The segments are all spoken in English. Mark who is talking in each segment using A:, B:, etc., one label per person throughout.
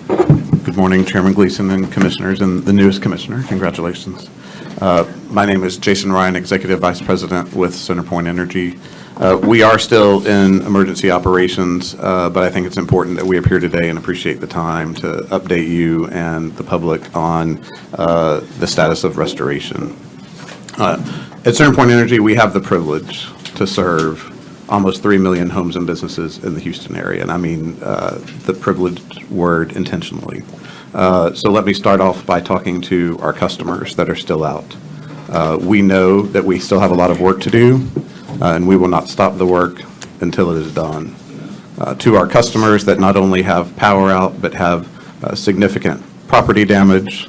A: Good morning, Chairman Gleason and Commissioners, and the newest Commissioner. Congratulations. My name is Jason Ryan, Executive Vice President with CenterPoint Energy. We are still in emergency operations, but I think it's important that we appear today and appreciate the time to update you and the public on the status of restoration. At CenterPoint Energy, we have the privilege to serve almost 3 million homes and businesses in the Houston area, and I mean the privileged word intentionally. So let me start off by talking to our customers that are still out. We know that we still have a lot of work to do, and we will not stop the work until it is done. To our customers that not only have power out, but have significant property damage,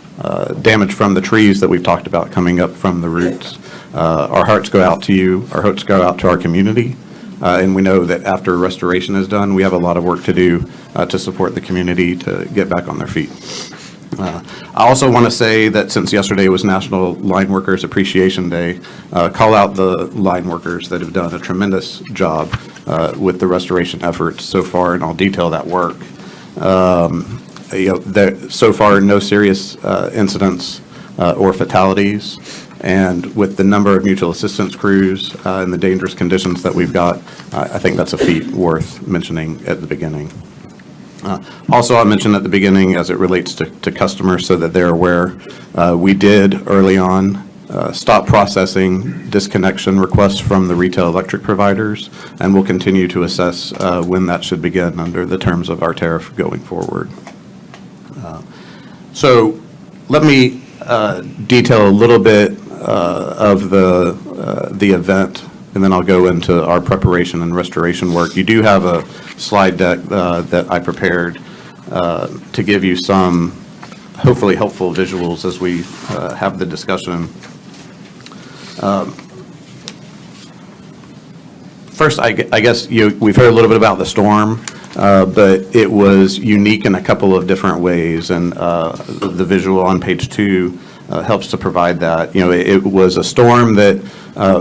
A: damage from the trees that we've talked about coming up from the roots, our hearts go out to you, our hearts go out to our community. And we know that after restoration is done, we have a lot of work to do to support the community to get back on their feet. I also want to say that since yesterday was National Line Workers Appreciation Day, call out the line workers that have done a tremendous job with the restoration efforts so far, and I'll detail that work. So far, no serious incidents or fatalities. And with the number of mutual assistance crews and the dangerous conditions that we've got, I think that's a feat worth mentioning at the beginning. Also, I mentioned at the beginning as it relates to customers so that they're aware, we did early on stop processing disconnection requests from the retail electric providers, and we'll continue to assess when that should begin under the terms of our tariff going forward. So let me detail a little bit of the event, and then I'll go into our preparation and restoration work. You do have a slide deck that I prepared to give you some hopefully helpful visuals as we have the discussion. First, I guess we've heard a little bit about the storm, but it was unique in a couple of different ways, and the visual on page 2 helps to provide that. It was a storm that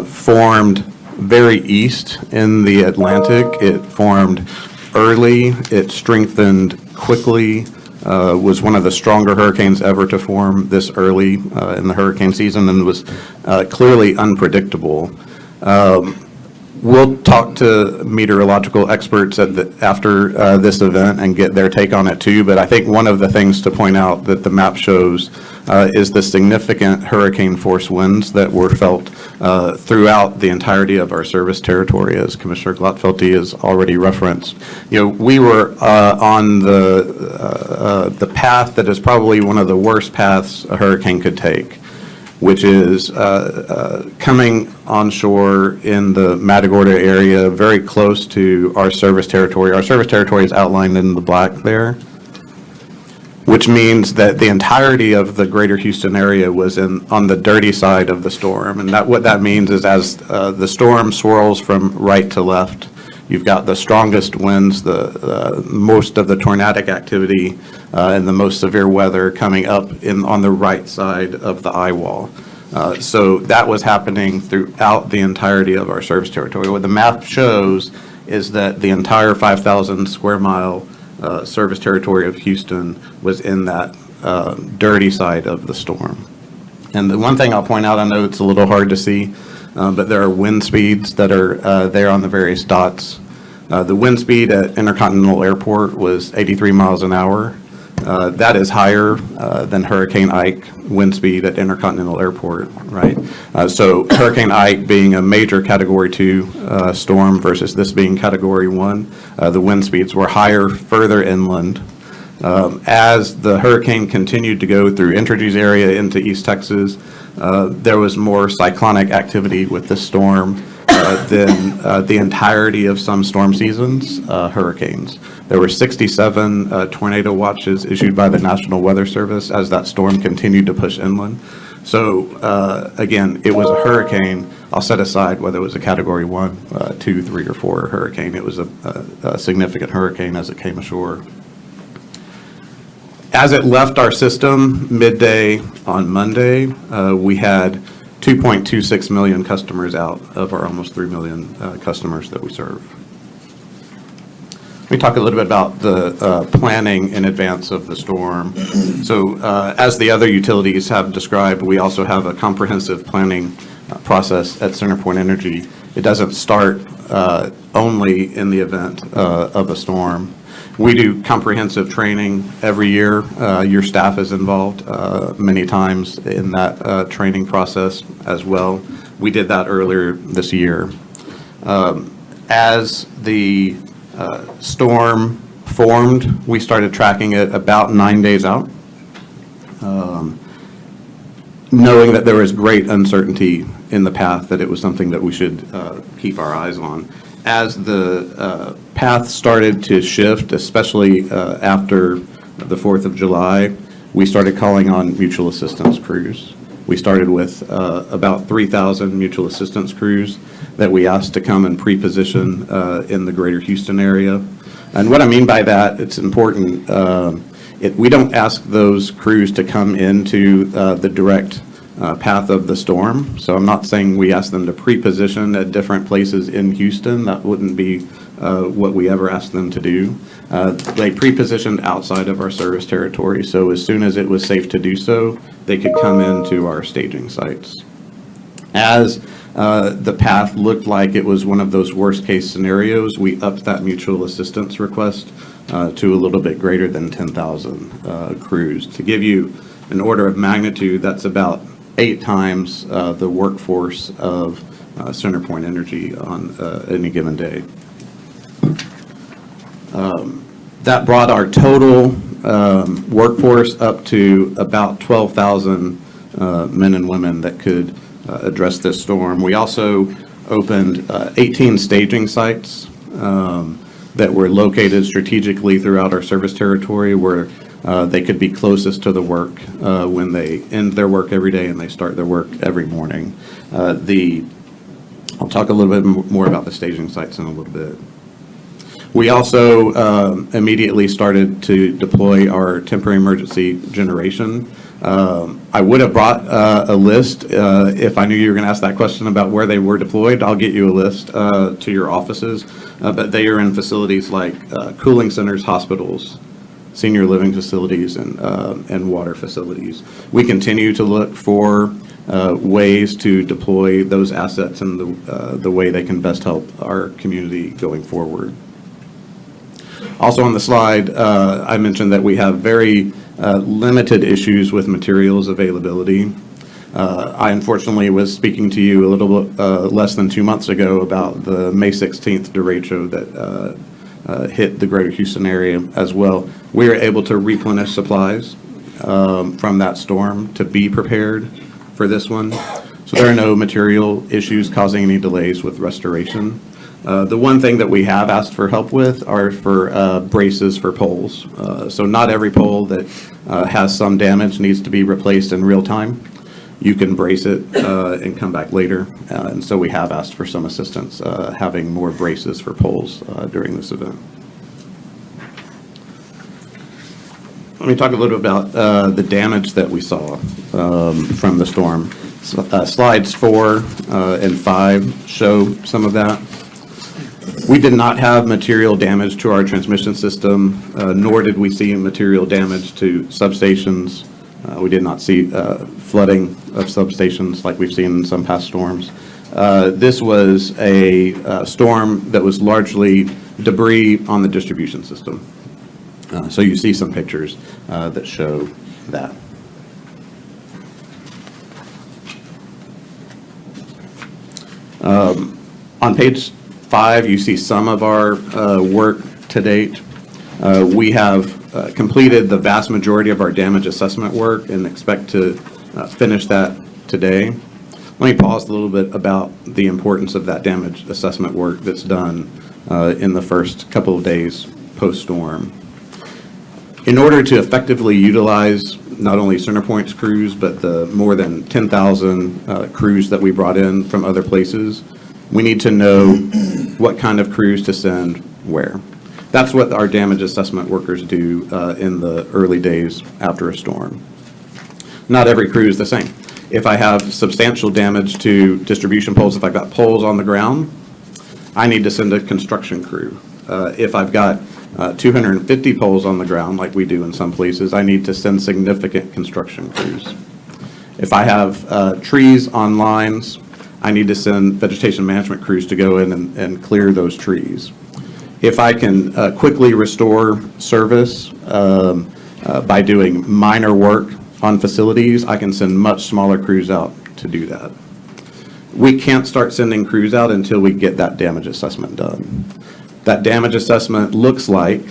A: formed very east in the Atlantic. It formed early, it strengthened quickly, was one of the stronger hurricanes ever to form this early in the hurricane season, and was clearly unpredictable. We'll talk to meteorological experts after this event and get their take on it too, but I think one of the things to point out that the map shows is the significant hurricane force winds that were felt throughout the entirety of our service territory, as Commissioner Glotfelty has already referenced. We were on the path that is probably one of the worst paths a hurricane could take, which is coming onshore in the Matagorda area, very close to our service territory. Our service territory is outlined in the black there, which means that the entirety of the greater Houston area was on the dirty side of the storm. And what that means is as the storm swirls from right to left, you've got the strongest winds, the most of the tornadic activity, and the most severe weather coming up on the right side of the eye wall. So that was happening throughout the entirety of our service territory. What the map shows is that the entire 5,000 square mile service territory of Houston was in that dirty side of the storm. And the one thing I'll point out, I know it's a little hard to see, but there are wind speeds that are there on the various dots. The wind speed at Intercontinental Airport was 83 miles an hour. That is higher than Hurricane Ike wind speed at Intercontinental Airport, right? So Hurricane Ike being a major Category 2 storm versus this being Category 1, the wind speeds were higher further inland. As the hurricane continued to go through Entergy's area into East Texas, there was more cyclonic activity with the storm than the entirety of some storm seasons, hurricanes. There were 67 tornado watches issued by the National Weather Service as that storm continued to push inland. So again, it was a hurricane. I'll set aside whether it was a Category 1, 2, 3, or 4 hurricane. It was a significant hurricane as it came ashore. As it left our system midday on Monday, we had 2.26 million customers out of our almost 3 million customers that we serve. Let me talk a little bit about the planning in advance of the storm. So as the other utilities have described, we also have a comprehensive planning process at CenterPoint Energy. It doesn't start only in the event of a storm. We do comprehensive training every year. Your staff is involved many times in that training process as well. We did that earlier this year. As the storm formed, we started tracking it about 9 days out, knowing that there was great uncertainty in the path, that it was something that we should keep our eyes on. As the path started to shift, especially after the 4th of July, we started calling on mutual assistance crews. We started with about 3,000 mutual assistance crews that we asked to come and pre-position in the greater Houston area. And what I mean by that, it's important, we don't ask those crews to come into the direct path of the storm. So I'm not saying we ask them to pre-position at different places in Houston. That wouldn't be what we ever asked them to do. They pre-positioned outside of our service territory, so as soon as it was safe to do so, they could come into our staging sites. As the path looked like it was one of those worst-case scenarios, we upped that mutual assistance request to a little bit greater than 10,000 crews. To give you an order of magnitude, that's about 8 times the workforce of CenterPoint Energy on any given day. That brought our total workforce up to about 12,000 men and women that could address this storm. We also opened 18 staging sites that were located strategically throughout our service territory, where they could be closest to the work when they end their work every day and they start their work every morning. I'll talk a little bit more about the staging sites in a little bit. We also immediately started to deploy our temporary emergency generation. I would have brought a list if I knew you were going to ask that question about where they were deployed. I'll get you a list to your offices, but they are in facilities like cooling centers, hospitals, senior living facilities, and water facilities. We continue to look for ways to deploy those assets in the way they can best help our community going forward. Also on the slide, I mentioned that we have very limited issues with materials availability. I unfortunately was speaking to you a little bit less than 2 months ago about the May 16th derecho that hit the greater Houston area as well. We were able to replenish supplies from that storm to be prepared for this one. So there are no material issues causing any delays with restoration. The one thing that we have asked for help with are for braces for poles. So not every pole that has some damage needs to be replaced in real time. You can brace it and come back later. And so we have asked for some assistance having more braces for poles during this event. Let me talk a little bit about the damage that we saw from the storm. Slides 4 and 5 show some of that. We did not have material damage to our transmission system, nor did we see material damage to substations. We did not see flooding of substations like we've seen in some past storms. This was a storm that was largely debris on the distribution system. So you see some pictures that show that. On page 5, you see some of our work to date. We have completed the vast majority of our damage assessment work and expect to finish that today. Let me pause a little bit about the importance of that damage assessment work that's done in the first couple of days post-storm. In order to effectively utilize not only CenterPoint's crews, but the more than 10,000 crews that we brought in from other places, we need to know what kind of crews to send where. That's what our damage assessment workers do in the early days after a storm. Not every crew is the same. If I have substantial damage to distribution poles, if I've got poles on the ground, I need to send a construction crew. If I've got 250 poles on the ground like we do in some places, I need to send significant construction crews. If I have trees on lines, I need to send vegetation management crews to go in and clear those trees. If I can quickly restore service by doing minor work on facilities, I can send much smaller crews out to do that. We can't start sending crews out until we get that damage assessment done. That damage assessment looks like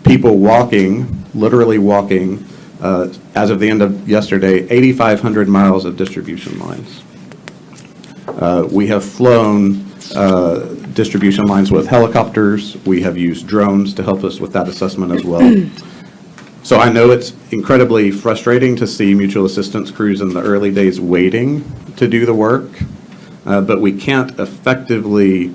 A: people walking, literally walking, as of the end of yesterday, 8,500 miles of distribution lines. We have flown distribution lines with helicopters. We have used drones to help us with that assessment as well. So I know it's incredibly frustrating to see mutual assistance crews in the early days waiting to do the work, but we can't effectively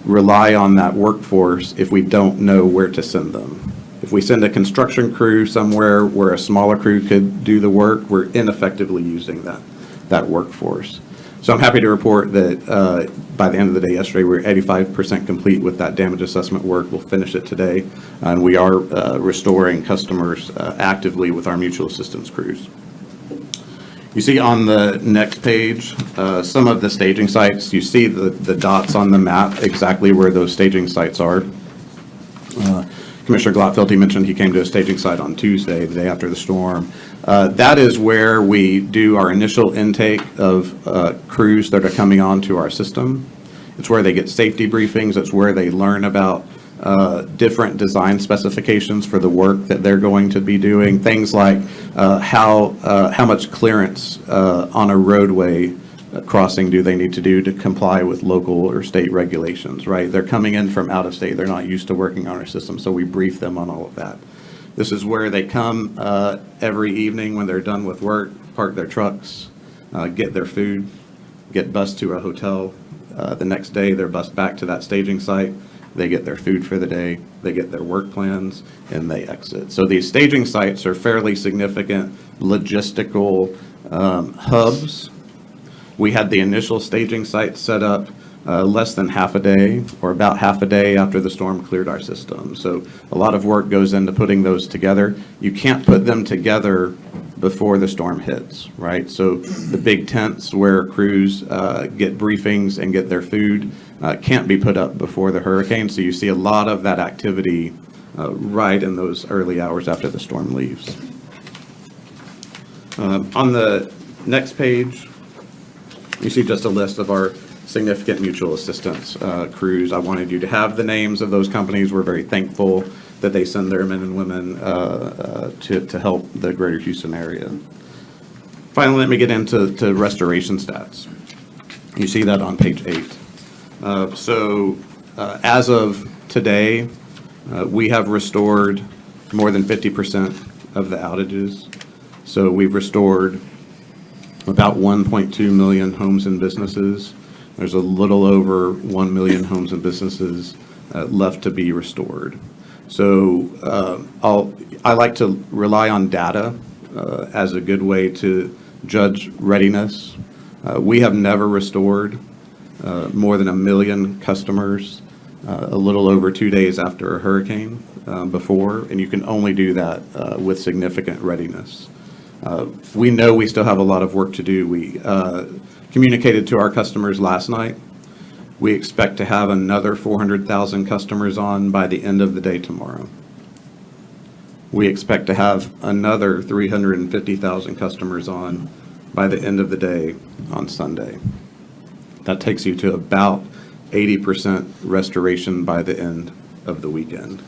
A: rely on that workforce if we don't know where to send them. If we send a construction crew somewhere where a smaller crew could do the work, we're ineffectively using that workforce. So I'm happy to report that by the end of the day yesterday, we were 85% complete with that damage assessment work. We'll finish it today, and we are restoring customers actively with our mutual assistance crews. You see on the next page some of the staging sites. You see the dots on the map, exactly where those staging sites are. Commissioner Glatfeldt, he mentioned he came to a staging site on Tuesday, the day after the storm. That is where we do our initial intake of crews that are coming onto our system. It's where they get safety briefings. It's where they learn about different design specifications for the work that they're going to be doing. Things like how much clearance on a roadway crossing do they need to do to comply with local or state regulations, right? They're coming in from out of state. They're not used to working on our system, so we brief them on all of that. This is where they come every evening when they're done with work, park their trucks, get their food, get bused to a hotel. The next day, they're bused back to that staging site. They get their food for the day, they get their work plans, and they exit. So these staging sites are fairly significant logistical hubs. We had the initial staging site set up less than half a day, or about half a day after the storm cleared our system. So a lot of work goes into putting those together. You can't put them together before the storm hits, right? So the big tents where crews get briefings and get their food can't be put up before the hurricane. So you see a lot of that activity right in those early hours after the storm leaves. On the next page, you see just a list of our significant mutual assistance crews. I wanted you to have the names of those companies. We're very thankful that they send their men and women to help the greater Houston area. Finally, let me get into restoration stats. You see that on page 8. As of today, we have restored more than 50% of the outages. So we've restored about 1.2 million homes and businesses. There's a little over 1 million homes and businesses left to be restored. So I like to rely on data as a good way to judge readiness. We have never restored more than 1 million customers a little over 2 days after a hurricane before, and you can only do that with significant readiness. We know we still have a lot of work to do. We communicated to our customers last night. We expect to have another 400,000 customers on by the end of the day tomorrow. We expect to have another 350,000 customers on by the end of the day on Sunday. That takes you to about 80% restoration by the end of the weekend.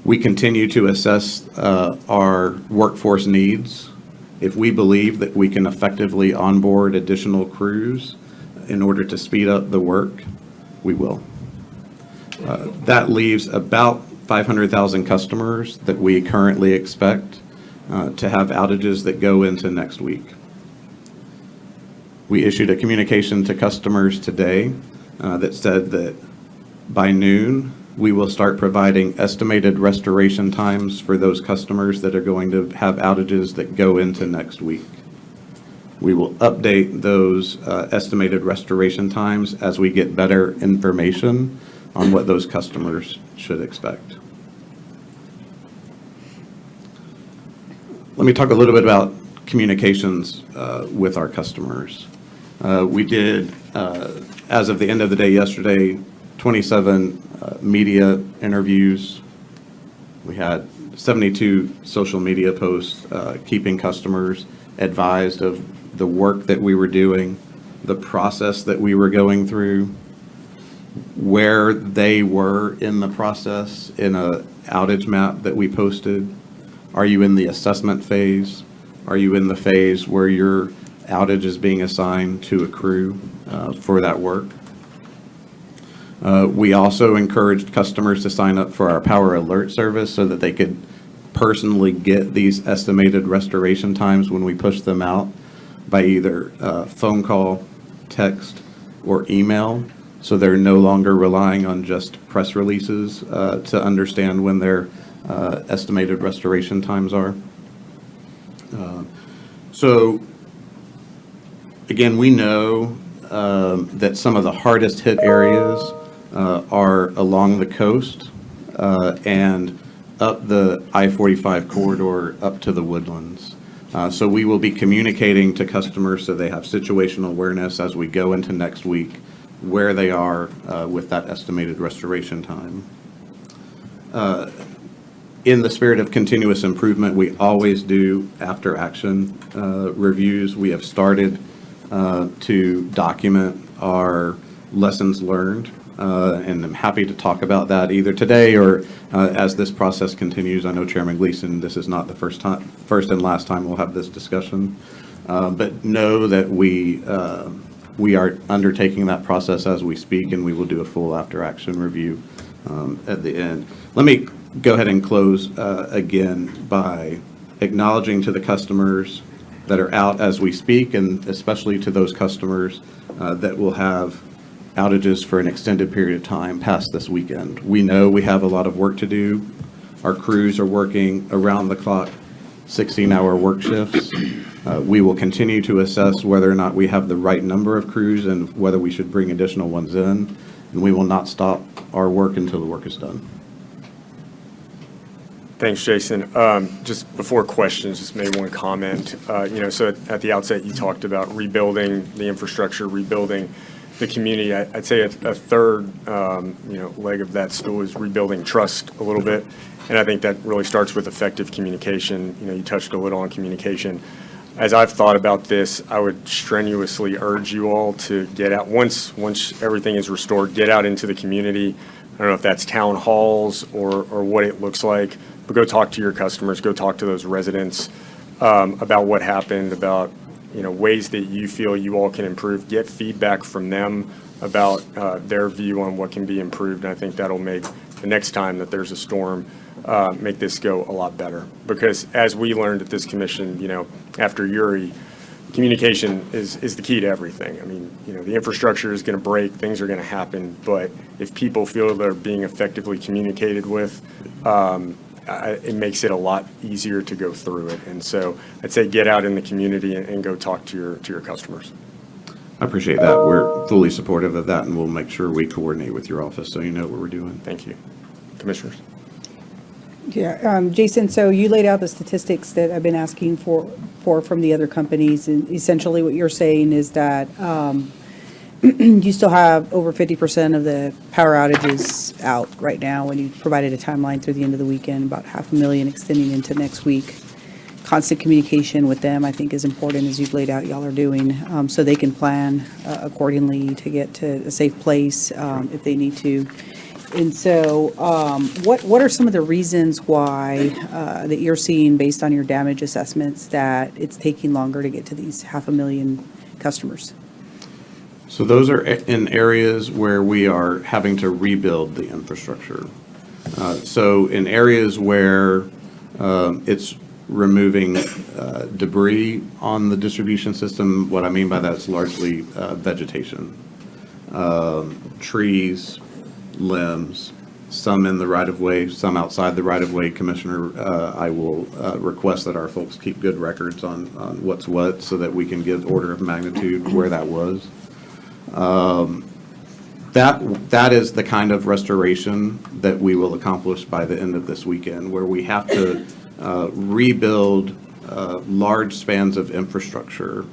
A: We continue to assess our workforce needs. If we believe that we can effectively onboard additional crews in order to speed up the work, we will. That leaves about 500,000 customers that we currently expect to have outages that go into next week. We issued a communication to customers today that said that by noon, we will start providing estimated restoration times for those customers that are going to have outages that go into next week. We will update those estimated restoration times as we get better information on what those customers should expect. Let me talk a little bit about communications with our customers. We did, as of the end of the day yesterday, 27 media interviews. We had 72 social media posts, keeping customers advised of the work that we were doing, the process that we were going through, where they were in the process in a outage map that we posted. Are you in the assessment phase? Are you in the phase where your outage is being assigned to a crew for that work? We also encouraged customers to sign up for our Power Alert service so that they could personally get these estimated restoration times when we push them out by either phone call, text, or email. So they're no longer relying on just press releases to understand when their estimated restoration times are. So again, we know that some of the hardest hit areas are along the coast and up the I-45 corridor up to the Woodlands. So we will be communicating to customers so they have situational awareness as we go into next week where they are with that estimated restoration time. In the spirit of continuous improvement, we always do after action reviews. We have started to document our lessons learned, and I'm happy to talk about that either today or as this process continues. I know Chairman Gleason, this is not the first and last time we'll have this discussion, but know that we are undertaking that process as we speak, and we will do a full after action review at the end. Let me go ahead and close again by acknowledging to the customers that are out as we speak, and especially to those customers that will have outages for an extended period of time past this weekend. We know we have a lot of work to do. Our crews are working around the clock, 16-hour work shifts. We will continue to assess whether or not we have the right number of crews and whether we should bring additional ones in, and we will not stop our work until the work is done.
B: Thanks, Jason. Just before questions, just maybe one comment. So at the outset, you talked about rebuilding the infrastructure, rebuilding the community. I'd say a third, leg of that stool is rebuilding trust a little bit. And I think that really starts with effective communication. You touched a little on communication. As I've thought about this, I would strenuously urge you all to get out, once everything is restored, get out into the community. I don't know if that's town halls or what it looks like, but go talk to your customers, go talk to those residents about what happened, about ways that you feel you all can improve. Get feedback from them about their view on what can be improved, and I think that'll make the next time that there's a storm, make this go a lot better. Because as we learned at this commission, after Uri, communication is the key to everything. I mean, the infrastructure is going to break, things are going to happen, but if people feel they're being effectively communicated with, it makes it a lot easier to go through it. And so I'd say get out in the community and go talk to your customers.
A: I appreciate that. We're fully supportive of that, and we'll make sure we coordinate with your office so you know what we're doing.
B: Thank you. Commissioners?
C: Yeah, Jason, so you laid out the statistics that I've been asking for from the other companies, and essentially what you're saying is that you still have over 50% of the power outages out right now, and you provided a timeline through the end of the weekend, about 500,000 extending into next week. Constant communication with them, I think, is important, as you've laid out y'all are doing, so they can plan accordingly to get to a safe place if they need to. And so what are some of the reasons why that you're seeing, based on your damage assessments, that it's taking longer to get to these 500,000 customers?
A: So those are in areas where we are having to rebuild the infrastructure. So in areas where it's removing debris on the distribution system, what I mean by that is largely vegetation, trees, limbs, some in the right-of-way, some outside the right-of-way. Commissioner, I will request that our folks keep good records on what's what so that we can give order of magnitude where that was. That is the kind of restoration that we will accomplish by the end of this weekend, where we have to rebuild large spans of infrastructure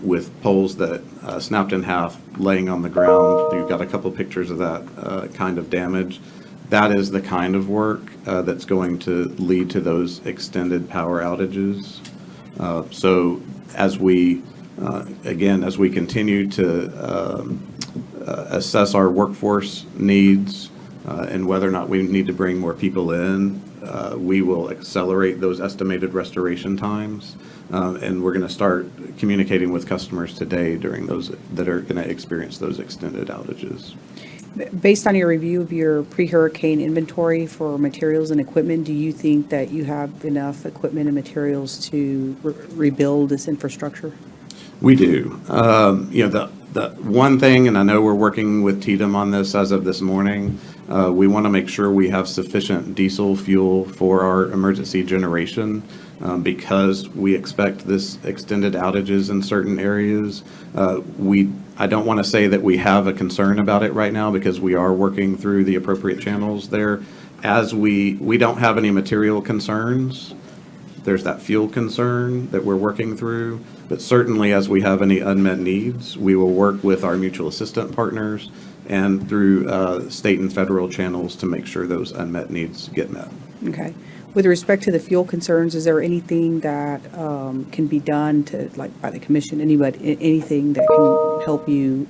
A: with poles that snapped in half, laying on the ground. You've got a couple pictures of that kind of damage. That is the kind of work that's going to lead to those extended power outages. So as we, again, as we continue to assess our workforce needs and whether or not we need to bring more people in, we will accelerate those estimated restoration times. And we're going to start communicating with customers today during those that are going to experience those extended outages.
C: Based on your review of your pre-hurricane inventory for materials and equipment, do you think that you have enough equipment and materials to rebuild this infrastructure?
A: We do. The one thing, and I know we're working with TDM on this as of this morning, we want to make sure we have sufficient diesel fuel for our emergency generation because we expect this extended outages in certain areas. I don't want to say that we have a concern about it right now because we are working through the appropriate channels there. As we don't have any material concerns. There's that fuel concern that we're working through. But certainly as we have any unmet needs, we will work with our mutual assistant partners and through state and federal channels to make sure those unmet needs get met.
C: Okay. With respect to the fuel concerns, is there anything that can be done to, like, by the commission, anything that can help you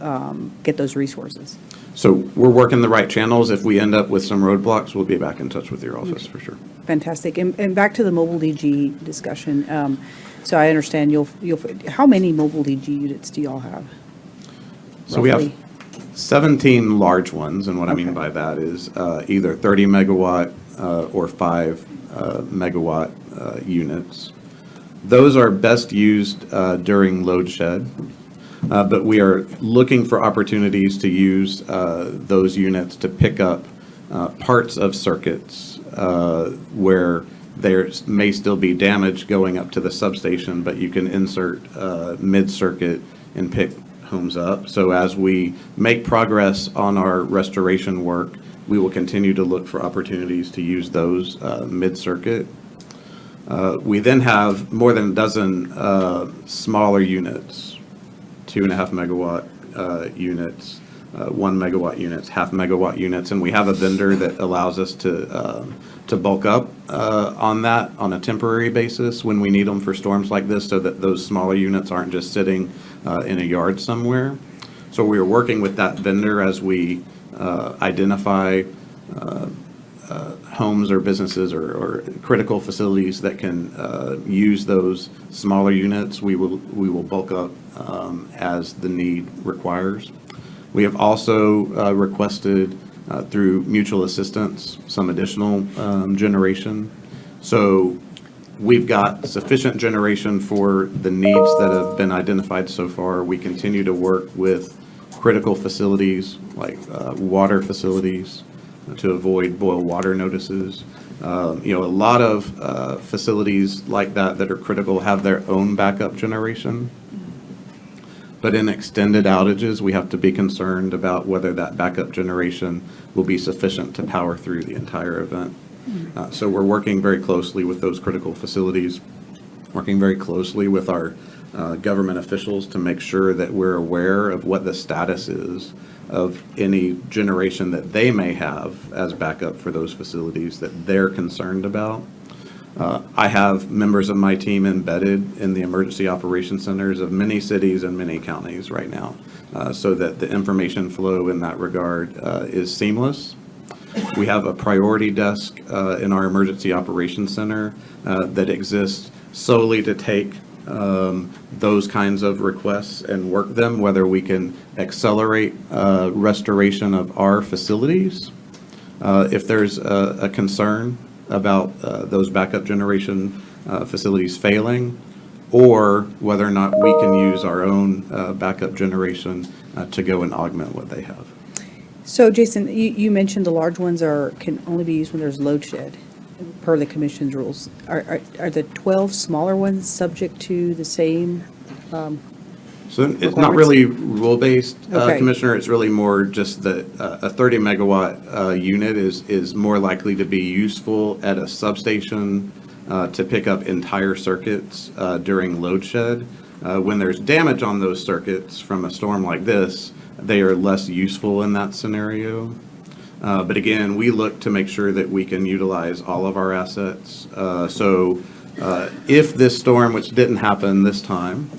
C: get those resources?
A: So we're working the right channels. If we end up with some roadblocks, we'll be back in touch with your office for sure.
C: Fantastic. And back to the mobile DG discussion. So I understand how many mobile DG units do y'all have?
A: So we have
C: roughly?
A: 17 large ones, and what I mean
C: Okay.
A: by that is either 30 megawatt or 5 megawatt units. Those are best used during load shed, but we are looking for opportunities to use those units to pick up parts of circuits where there may still be damage going up to the substation, but you can insert mid-circuit and pick homes up. So as we make progress on our restoration work, we will continue to look for opportunities to use those mid-circuit. We then have more than a dozen smaller units, 2.5 megawatt units, 1 megawatt units, half megawatt units, and we have a vendor that allows us to bulk up on that on a temporary basis when we need them for storms like this, so that those smaller units aren't just sitting in a yard somewhere. So we are working with that vendor as we identify homes or businesses or critical facilities that can use those smaller units. We will bulk up as the need requires. We have also requested through mutual assistance some additional generation. So we've got sufficient generation for the needs that have been identified so far. We continue to work with critical facilities like water facilities to avoid boil water notices. A lot of facilities like that are critical have their own backup generation. But in extended outages, we have to be concerned about whether that backup generation will be sufficient to power through the entire event. So we're working very closely with those critical facilities, working very closely with our government officials to make sure that we're aware of what the status is of any generation that they may have as backup for those facilities that they're concerned about. I have members of my team embedded in the emergency operations centers of many cities and many counties right now, so that the information flow in that regard is seamless. We have a priority desk in our emergency operations center that exists solely to take those kinds of requests and work them, whether we can accelerate restoration of our facilities. If there's a concern about those backup generation facilities failing, or whether or not we can use our own backup generation to go and augment what they have.
C: So Jason, you mentioned the large ones can only be used when there's load shed, per the commission's rules. Are the 12 smaller ones subject to the same?
A: So it's not really rule-based,
C: Okay.
A: Commissioner. It's really more just that a 30 megawatt unit is more likely to be useful at a substation to pick up entire circuits during load shed. When there's damage on those circuits from a storm like this, they are less useful in that scenario. But again, we look to make sure that we can utilize all of our assets. So if this storm, which didn't happen this time,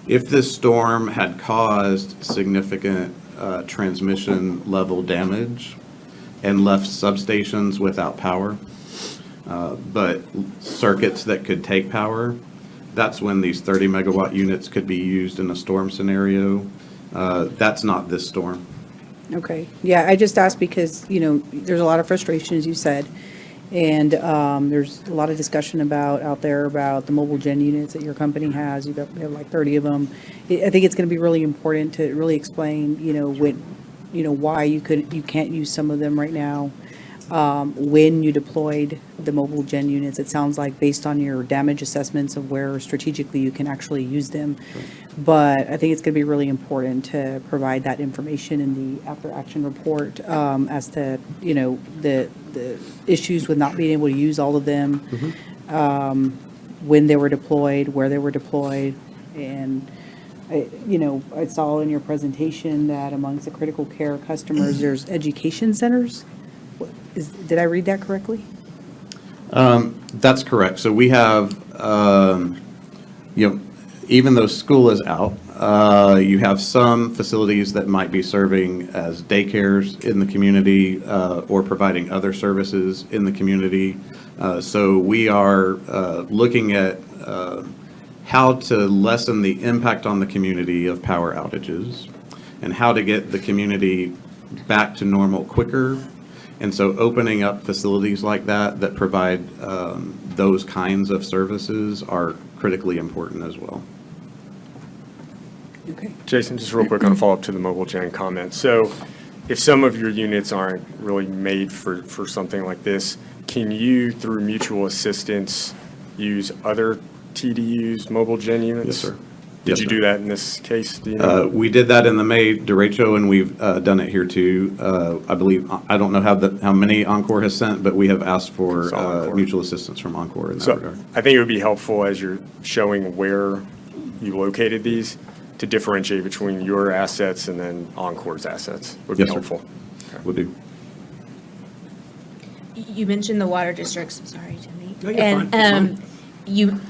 A: if this storm had caused significant transmission level damage and left substations without power, but circuits that could take power, that's when these 30 megawatt units could be used in a storm scenario. That's not this storm.
C: Okay, yeah, I just asked because, there's a lot of frustration, as you said, and there's a lot of discussion out there about the mobile gen units that your company has. You have like 30 of them. I think it's going to be really important to really explain, why you can't use some of them right now. When you deployed the mobile gen units, it sounds like based on your damage assessments of where strategically you can actually use them. But I think it's going to be really important to provide that information in the after action report as to, the issues with not being able to use all of them, when they were deployed, where they were deployed. And, I saw in your presentation that amongst the critical care customers, there's education centers. Did I read that correctly?
A: That's correct. So we have, even though school is out, you have some facilities that might be serving as daycares in the community or providing other services in the community. So we are looking at how to lessen the impact on the community of power outages and how to get the community back to normal quicker. And so opening up facilities like that provide those kinds of services are critically important as well.
C: Okay.
B: Jason, just real quick on a follow-up to the mobile gen comment. So if some of your units aren't really made for something like this, can you, through mutual assistance, use other TDUs, mobile gen units?
A: Yes, sir.
B: Did
A: Yes,
B: you
A: sir.
B: do that in this case? Do you know?
A: We did that in the May derecho, and we've done it here too. I believe, I don't know how many Encore has sent, but we have asked for
B: Saw Encore.
A: mutual assistance from Encore in that
B: So
A: regard.
B: I think it would be helpful as you're showing where you located these to differentiate between your assets and then Encore's assets would be
A: Yes, sir.
B: helpful.
A: Will do.
D: You mentioned the water districts, sorry, Jimmy.
E: No, you're
D: And
E: fine.
D: you,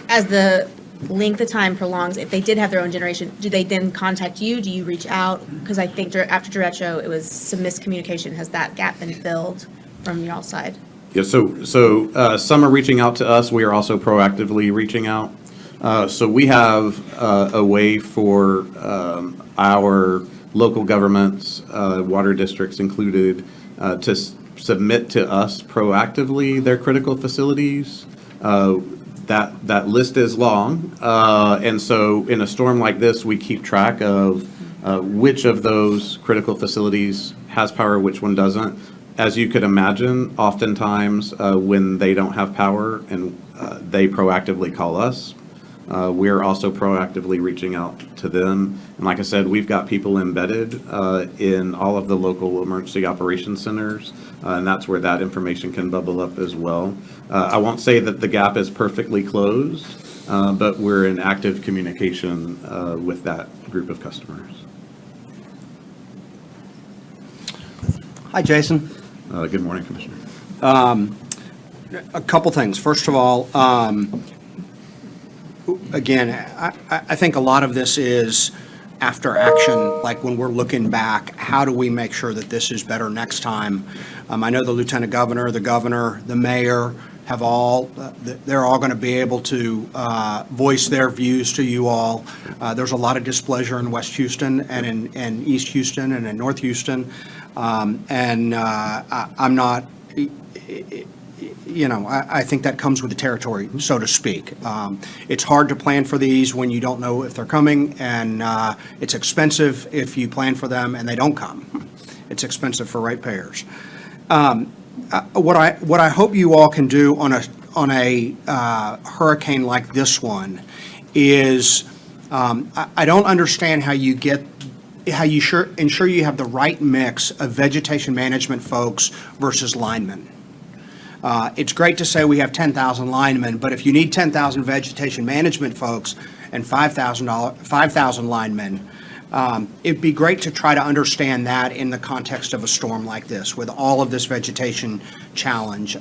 D: as the length of time prolongs, if they did have their own generation, do they then contact you? Do you reach out? Because I think after derecho, it was some miscommunication. Has that gap been filled from y'all side?
A: Yeah, so some are reaching out to us. We are also proactively reaching out. So we have a way for our local governments, water districts included, to submit to us proactively their critical facilities. That list is long, and so in a storm like this, we keep track of which of those critical facilities has power, which one doesn't. As you could imagine, oftentimes when they don't have power and they proactively call us, we're also proactively reaching out to them. And like I said, we've got people embedded in all of the local emergency operations centers, and that's where that information can bubble up as well. I won't say that the gap is perfectly closed, but we're in active communication with that group of customers.
E: Hi, Jason.
A: Good morning, Commissioner.
E: A couple things. First of all, again, I think a lot of this is after action, like when we're looking back, how do we make sure that this is better next time? I know the lieutenant governor, the mayor have they're all going to be able to voice their views to you all. There's a lot of displeasure in West Houston and in East Houston and in North Houston. I'm not, I think that comes with the territory, so to speak. It's hard to plan for these when you don't know if they're coming, and it's expensive if you plan for them and they don't come. It's expensive for ratepayers. What I hope you all can do on a hurricane like this one is, I don't understand how you ensure you have the right mix of vegetation management folks versus linemen. It's great to say we have 10,000 linemen, but if you need 10,000 vegetation management folks and 5,000 linemen, it'd be great to try to understand that in the context of a storm like this, with all of this vegetation challenge,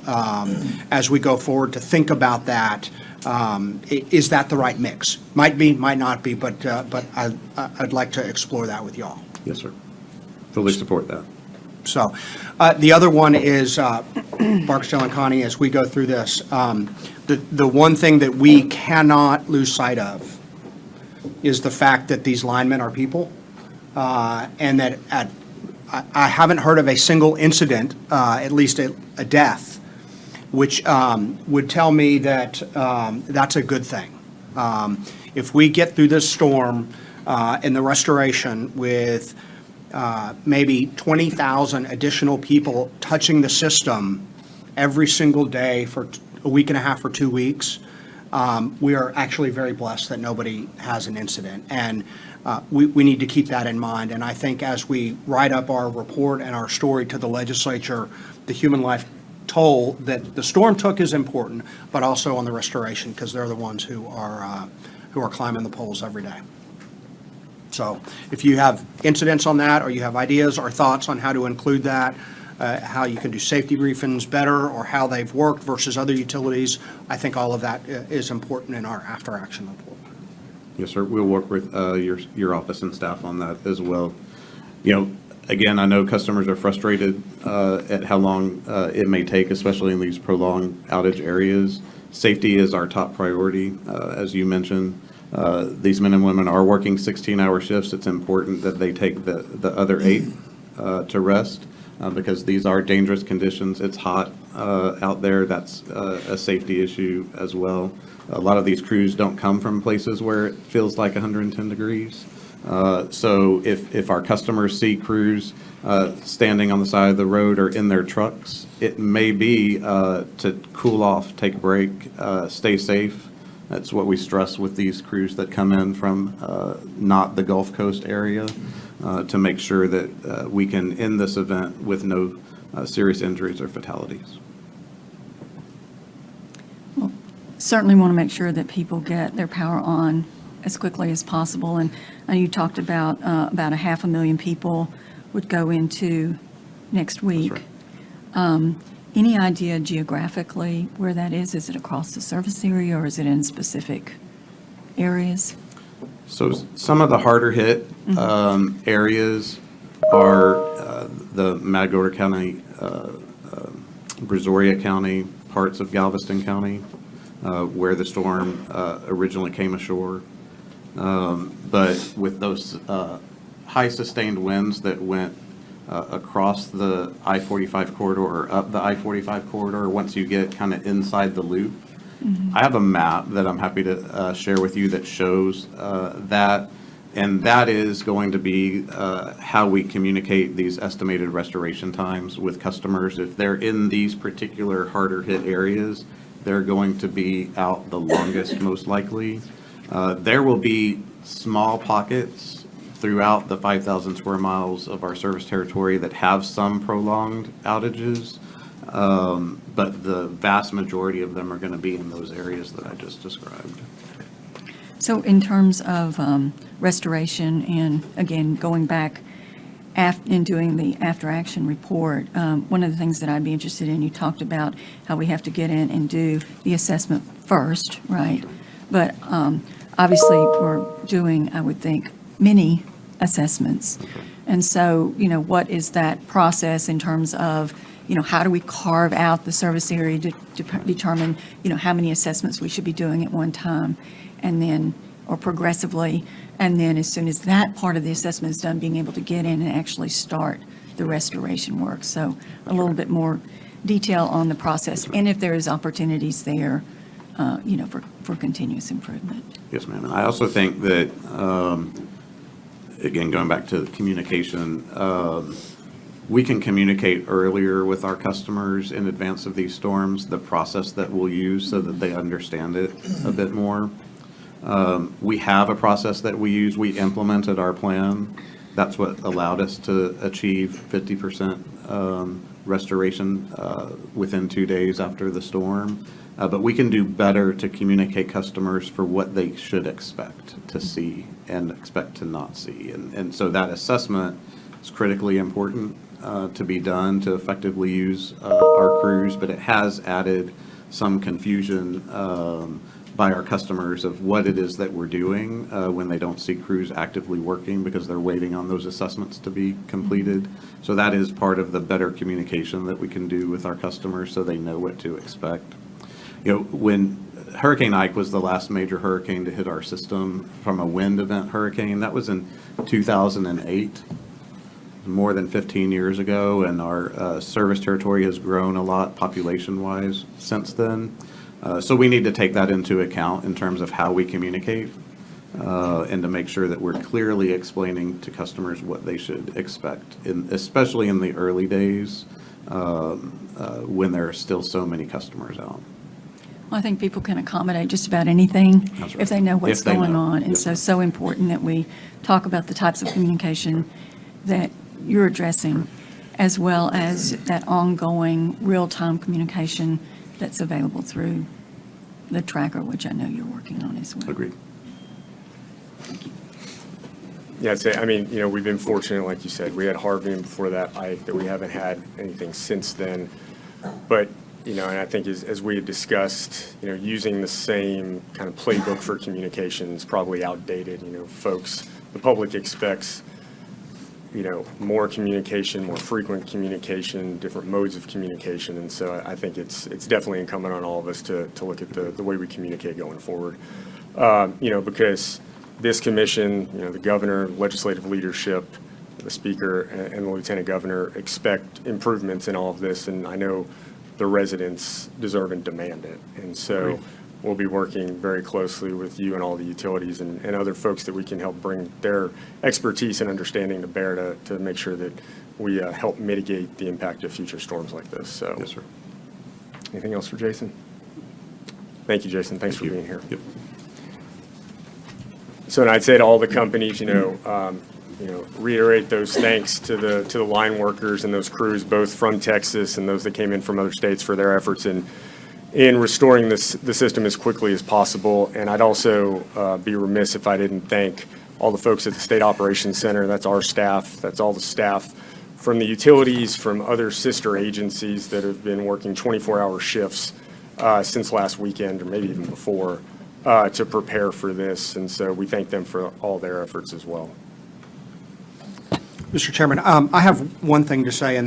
E: as we go forward to think about that. Is that the right mix? Might be, might not be, but I'd like to explore that with y'all.
A: Yes, sir. Fully support that.
E: So, the other one is, Barksdale and Connie, as we go through this, the one thing that we cannot lose sight of is the fact that these linemen are people, and that I haven't heard of a single incident, at least a death, which would tell me that that's a good thing. If we get through this storm in the restoration with maybe 20,000 additional people touching the system every single day for a week and a half or 2 weeks, we are actually very blessed that nobody has an incident. And we need to keep that in mind. And I think as we write up our report and our story to the legislature, the human life toll that the storm took is important, but also on the restoration, because they're the ones who are climbing the poles every day. So if you have incidents on that, or you have ideas or thoughts on how to include that, how you can do safety briefings better, or how they've worked versus other utilities, I think all of that is important in our after-action report.
A: Yes, sir. We'll work with your office and staff on that as well. You know, again, I know customers are frustrated at how long it may take, especially in these prolonged outage areas. Safety is our top priority, as you mentioned. These men and women are working 16-hour shifts. It's important that they take the other 8 to rest, because these are dangerous conditions. It's hot out there. That's a safety issue as well. A lot of these crews don't come from places where it feels like 110 degrees. So if our customers see crews standing on the side of the road or in their trucks, it may be to cool off, take a break, stay safe. That's what we stress with these crews that come in from not the Gulf Coast area, to make sure that we can end this event with no serious injuries or fatalities.
F: Certainly want to make sure that people get their power on as quickly as possible. And you talked about 500,000 people would go into next week.
A: right.
F: Any idea geographically where that is? Is it across the service area, or is it in specific areas?
A: So some of the harder hit areas are the Matagorda County, Brazoria County, parts of Galveston County, where the storm originally came ashore. But with those high sustained winds that went across the I-45 corridor or up the I-45 corridor, once you get kind of inside the loop, I have a map that I'm happy to share with you that shows that, and that is going to be how we communicate these estimated restoration times with customers. If they're in these particular harder hit areas, they're going to be out the longest, most likely. There will be small pockets throughout the 5,000 square miles of our service territory that have some prolonged outages, but the vast majority of them are going to be in those areas that I just described.
F: So in terms of restoration, and again, going back in doing the after-action report, one of the things that I'd be interested in, you talked about how we have to get in and do the assessment first, right? But obviously, we're doing, I would think, many assessments. And so, what is that process in terms of, how do we carve out the service area to determine, how many assessments we should be doing at one time, and then, or progressively, and then as soon as that part of the assessment is done, being able to get in and actually start the restoration work. So a little bit more detail on the process, and if there is opportunities there, for continuous improvement.
A: Yes, ma'am. And I also think that, again, going back to communication, we can communicate earlier with our customers in advance of these storms, the process that we'll use so that they understand it a bit more. We have a process that we use. We implemented our plan. That's what allowed us to achieve 50% restoration within 2 days after the storm. But we can do better to communicate customers for what they should expect to see and expect to not see. And so that assessment is critically important to be done to effectively use our crews, but it has added some confusion by our customers of what it is that we're doing when they don't see crews actively working because they're waiting on those assessments to be completed. So that is part of the better communication that we can do with our customers so they know what to expect. You know, when Hurricane Ike was the last major hurricane to hit our system from a wind event hurricane, that was in 2008, more than 15 years ago, and our service territory has grown a lot population-wise since then. So we need to take that into account in terms of how we communicate and to make sure that we're clearly explaining to customers what they should expect, especially in the early days when there are still so many customers out.
F: Well, I think people can accommodate just about anything
A: That's right.
F: if they know what's
A: If they
F: going
A: know.
F: on. And
A: Yep.
F: so important that we talk about the types of communication that you're addressing, as well as that ongoing, real-time communication that's available through the tracker, which I know you're working on as well.
A: Agreed.
B: Yeah, I'd say, I mean, you know, we've been fortunate, like you said, we had Harvey and before that Ike, that we haven't had anything since then. But, you know, and I think as we had discussed, you know, using the same kind of playbook for communication is probably outdated. You know, folks, the public expects, you know, more communication, more frequent communication, different modes of communication. And so I think it's definitely incumbent on all of us to look at the way we communicate going forward. You know, because this commission, you know, the governor, legislative leadership, the speaker, and the lieutenant governor expect improvements in all of this. And I know the residents deserve and demand it. And so we'll be working very closely with you and all the utilities and other folks that we can help bring their expertise and understanding to bear to make sure that we help mitigate the impact of future storms like this. So,
A: Yes, sir.
B: anything else for Jason? Thank you, Jason. Thanks for
A: Thank you.
B: being here.
A: Yep.
B: So, and I'd say to all the companies, you know, reiterate those thanks to the line workers and those crews, both from Texas and those that came in from other states for their efforts in restoring the system as quickly as possible. And I'd also be remiss if I didn't thank all the folks at the State Operations Center. That's our staff. That's all the staff from the utilities, from other sister agencies that have been working 24-hour shifts since last weekend or maybe even before to prepare for this. And so we thank them for all their efforts as well.
E: Mr. Chairman, I have one thing to say, and that